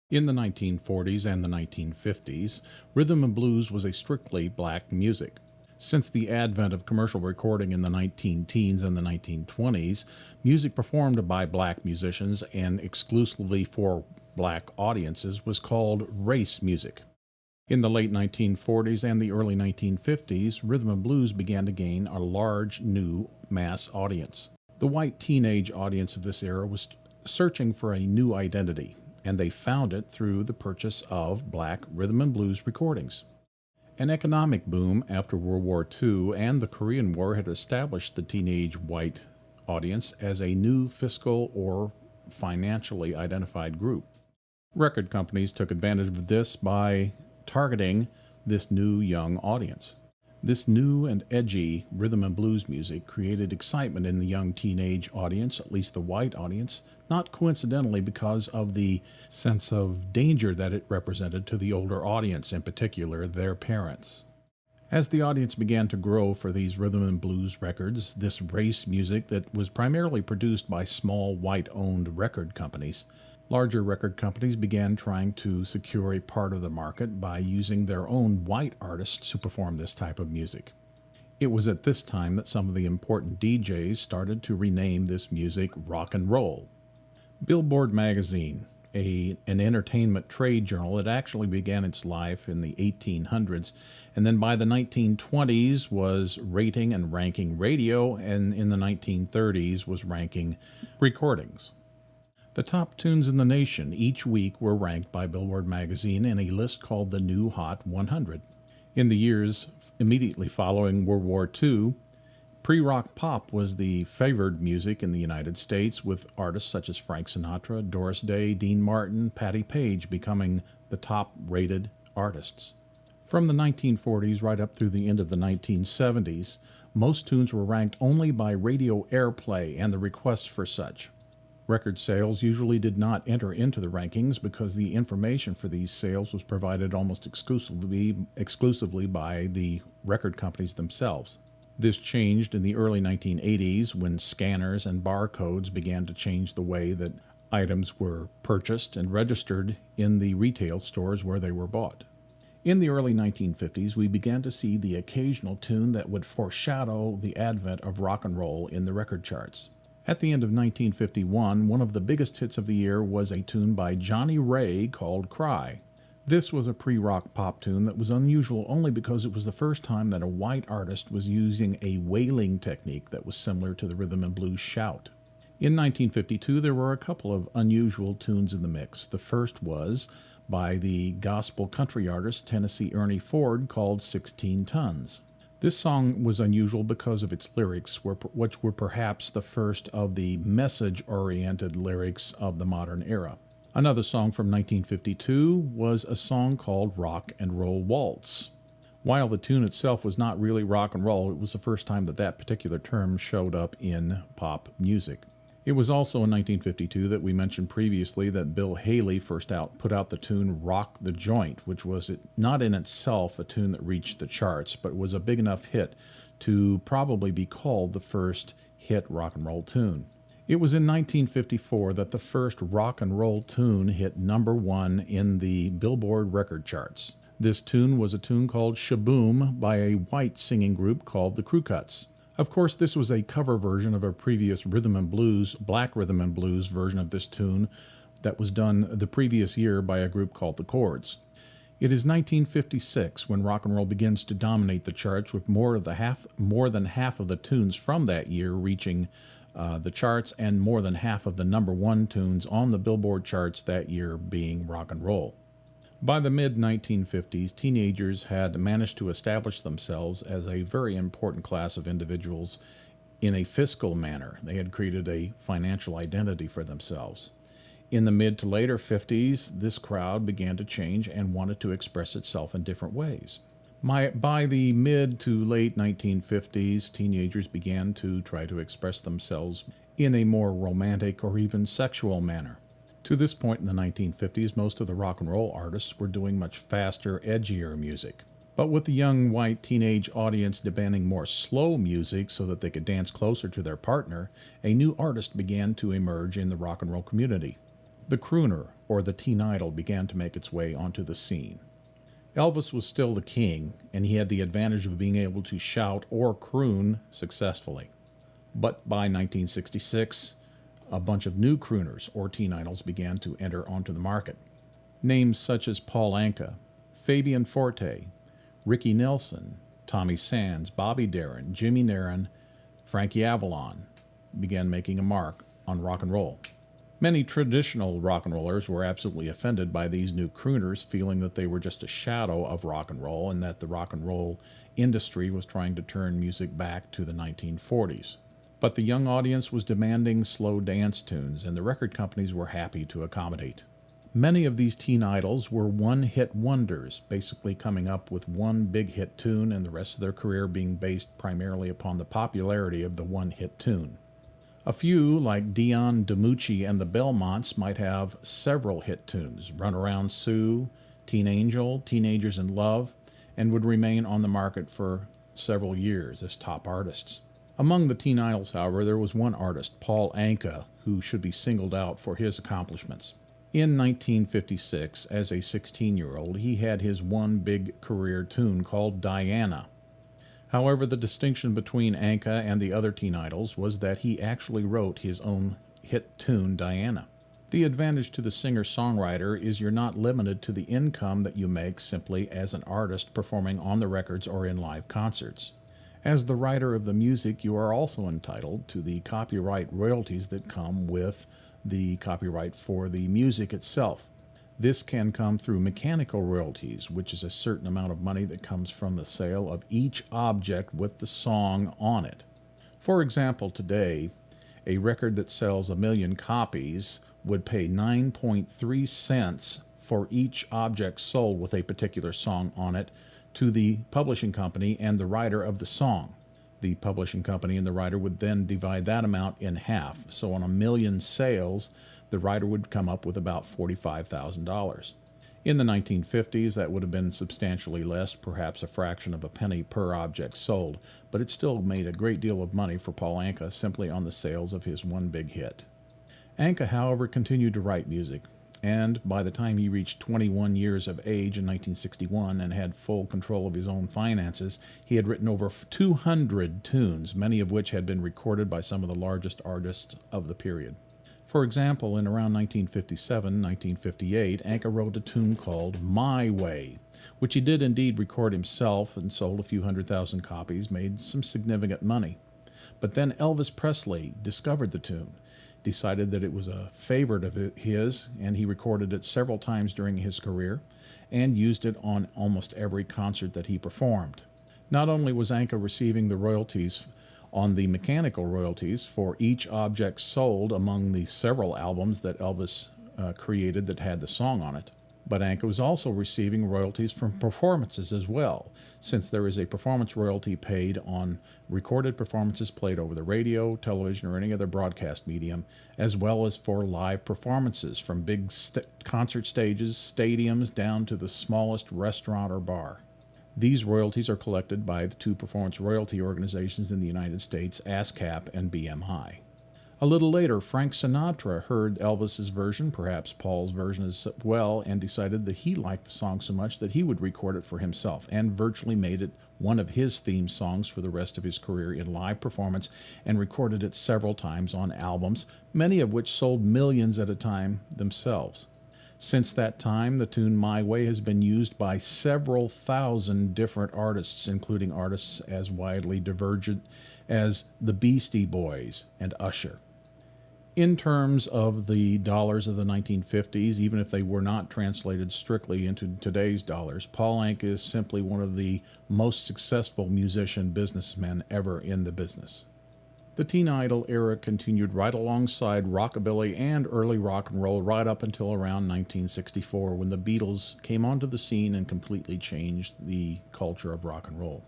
In the 1940s and the 1950s, rhythm and blues was a strictly black music. Since the advent of commercial recording in the 19 teens and the 1920s, music performed by black musicians and exclusively for black audiences was called race music. In the late 1940s and the early 1950s, rhythm and blues began to gain a large new mass audience. The white teenage audience of this era was searching for a new identity, and they found it through the purchase of black rhythm and blues recordings. An economic boom after World War II and the Korean War had established the teenage white audience as a new fiscal or financially identified group. Record companies took advantage of this by targeting this new young audience. This new and edgy rhythm and blues music created excitement in the young teenage audience, at least the white audience, not coincidentally because of the sense of danger that it represented to the older audience, in particular their parents. As the audience began to grow for these rhythm and blues records, this race music that was primarily produced by small white-owned record companies, larger record companies began trying to secure a part of the market by using their own white artists to perform this type of music. It was at this time that some of the important DJs started to rename this music rock and roll. Billboard magazine, an entertainment trade journal that actually began its life in the 1800s, and then by the 1920s was rating and ranking radio, and in the 1930s was ranking recordings. The top tunes in the nation each week were ranked by Billboard magazine in a list called the New Hot 100. In the years immediately following World War II, pre-rock pop was the favored music in the United States, with artists such as Frank Sinatra, Doris Day, Dean Martin, Patti Page becoming the top-rated artists. From the 1940s right up through the end of the 1970s, most tunes were ranked only by radio airplay and the requests for such. Record sales usually did not enter into the rankings because the information for these sales was provided almost exclusively by the record companies themselves. This changed in the early 1980s when scanners and barcodes began to change the way that items were purchased and registered in the retail stores where they were bought. In the early 1950s, we began to see the occasional tune that would foreshadow the advent of rock and roll in the record charts. At the end of 1951, one of the biggest hits of the year was a tune by Johnny Ray called Cry. This was a pre-rock pop tune that was unusual only because it was the first time that a white artist was using a wailing technique that was similar to the rhythm and blues shout. In 1952, there were a couple of unusual tunes in the mix. The first was by the gospel country artist Tennessee Ernie Ford called 16 Tons. This song was unusual because of its lyrics, which were perhaps the first of the message-oriented lyrics of the modern era. Another song from 1952 was a song called Rock and Roll Waltz. While the tune itself was not really rock and roll, it was the first time that that particular term showed up in pop music. It was also in 1952 that we mentioned previously that Bill Haley first put out the tune Rock the Joint, which was not in itself a tune that reached the charts, but was a big enough hit to probably be called the first hit rock and roll tune. It was in 1954 that the first rock and roll tune hit number one in the Billboard record charts. This tune was a tune called Shaboom by a white singing group called the Crew Cuts. Of course, this was a cover version of a previous black rhythm and blues version of this tune that was done the previous year by a group called the Chords. It is 1956 when rock and roll begins to dominate the charts, with more than half of the tunes from that year reaching the charts, and more than half of the number one tunes on the Billboard charts that year being rock and roll. By the mid-1950s, teenagers had managed to establish themselves as a very important class of individuals in a fiscal manner. They had created a financial identity for themselves. In the mid to later 50s, this crowd began to change and wanted to express itself in different ways. By the mid to late 1950s, teenagers began to try to express themselves in a more romantic or even sexual manner. To this point in the 1950s, most of the rock and roll artists were doing much faster, edgier music. But with the young white teenage audience demanding more slow music so that they could dance closer to their partner, a new artist began to emerge in the rock and roll community. The crooner, or the teen idol, began to make its way onto the scene. Elvis was still the king, and he had the advantage of being able to shout or croon successfully. But by 1966, a bunch of new crooners, or teen idols, began to enter onto the market. Names such as Paul Anka, Fabian Forte, Ricky Nelson, Tommy Sands, Bobby Darin, Jimmy Narin, Frankie Avalon began making a mark on rock and roll. Many traditional rock and rollers were absolutely offended by these new crooners, feeling that they were just a shadow of rock and roll and that the rock and roll industry was trying to turn music back to the 1940s. But the young audience was demanding slow dance tunes, and the record companies were happy to accommodate. Many of these teen idols were one-hit wonders, basically coming up with one big hit tune and the rest of their career being based primarily upon the popularity of the one-hit tune. A few, like Dion DiMucci and the Belmonts, might have several hit tunes, Run Around Sue, Teen Angel, Teenagers in Love, and would remain on the market for several years as top artists. Among the teen idols, however, there was one artist, Paul Anka, who should be singled out for his accomplishments. In 1956, as a 16-year-old, he had his one big career tune called Diana. However, the distinction between Anka and the other teen idols was that he actually wrote his own hit tune, Diana. The advantage to the singer-songwriter is you're not limited to the income that you make simply as an artist performing on the records or in live concerts. As the writer of the music, you are also entitled to the copyright royalties that come with the copyright for the music itself. This can come through mechanical royalties, which is a certain amount of money that comes from the sale of each object with the song on it. For example, today, a record that sells 1 million copies would pay 9.3 cents for each object sold with a particular song on it to the publishing company and the writer of the song. The publishing company and the writer would then divide that amount in half. So on 1 million sales, the writer would come up with about $45,000. In the 1950s, that would have been substantially less, perhaps a fraction of a penny per object sold, but it still made a great deal of money for Paul Anka simply on the sales of his one big hit. Anka, however, continued to write music, and by the time he reached 21 years of age in 1961 and had full control of his own finances, he had written over 200 tunes, many of which had been recorded by some of the largest artists of the period. For example, in around 1957-1958, Anka wrote a tune called My Way, which he did indeed record himself and sold a few 100,000 copies, made some significant money. But then Elvis Presley discovered the tune, decided that it was a favorite of his, and he recorded it several times during his career and used it on almost every concert that he performed. Not only was Anka receiving the royalties on the mechanical royalties for each object sold among the several albums that Elvis created that had the song on it, but Anka was also receiving royalties from performances as well, since there is a performance royalty paid on recorded performances played over the radio, television, or any other broadcast medium, as well as for live performances from big concert stages, stadiums, down to the smallest restaurant or bar. These royalties are collected by the two performance royalty organizations in the United States, ASCAP and BMI. A little later, Frank Sinatra heard Elvis's version, perhaps Paul's version as well, and decided that he liked the song so much that he would record it for himself, and virtually made it one of his theme songs for the rest of his career in live performance, and recorded it several times on albums, many of which sold millions at a time themselves. Since that time, the tune My Way has been used by several thousand different artists, including artists as widely divergent as the Beastie Boys and Usher. In terms of the dollars of the 1950s, even if they were not translated strictly into today's dollars, Paul Anka is simply one of the most successful musician businessmen ever in the business. The teen idol era continued right alongside rockabilly and early rock and roll right up until around 1964, when the Beatles came onto the scene and completely changed the culture of rock and roll.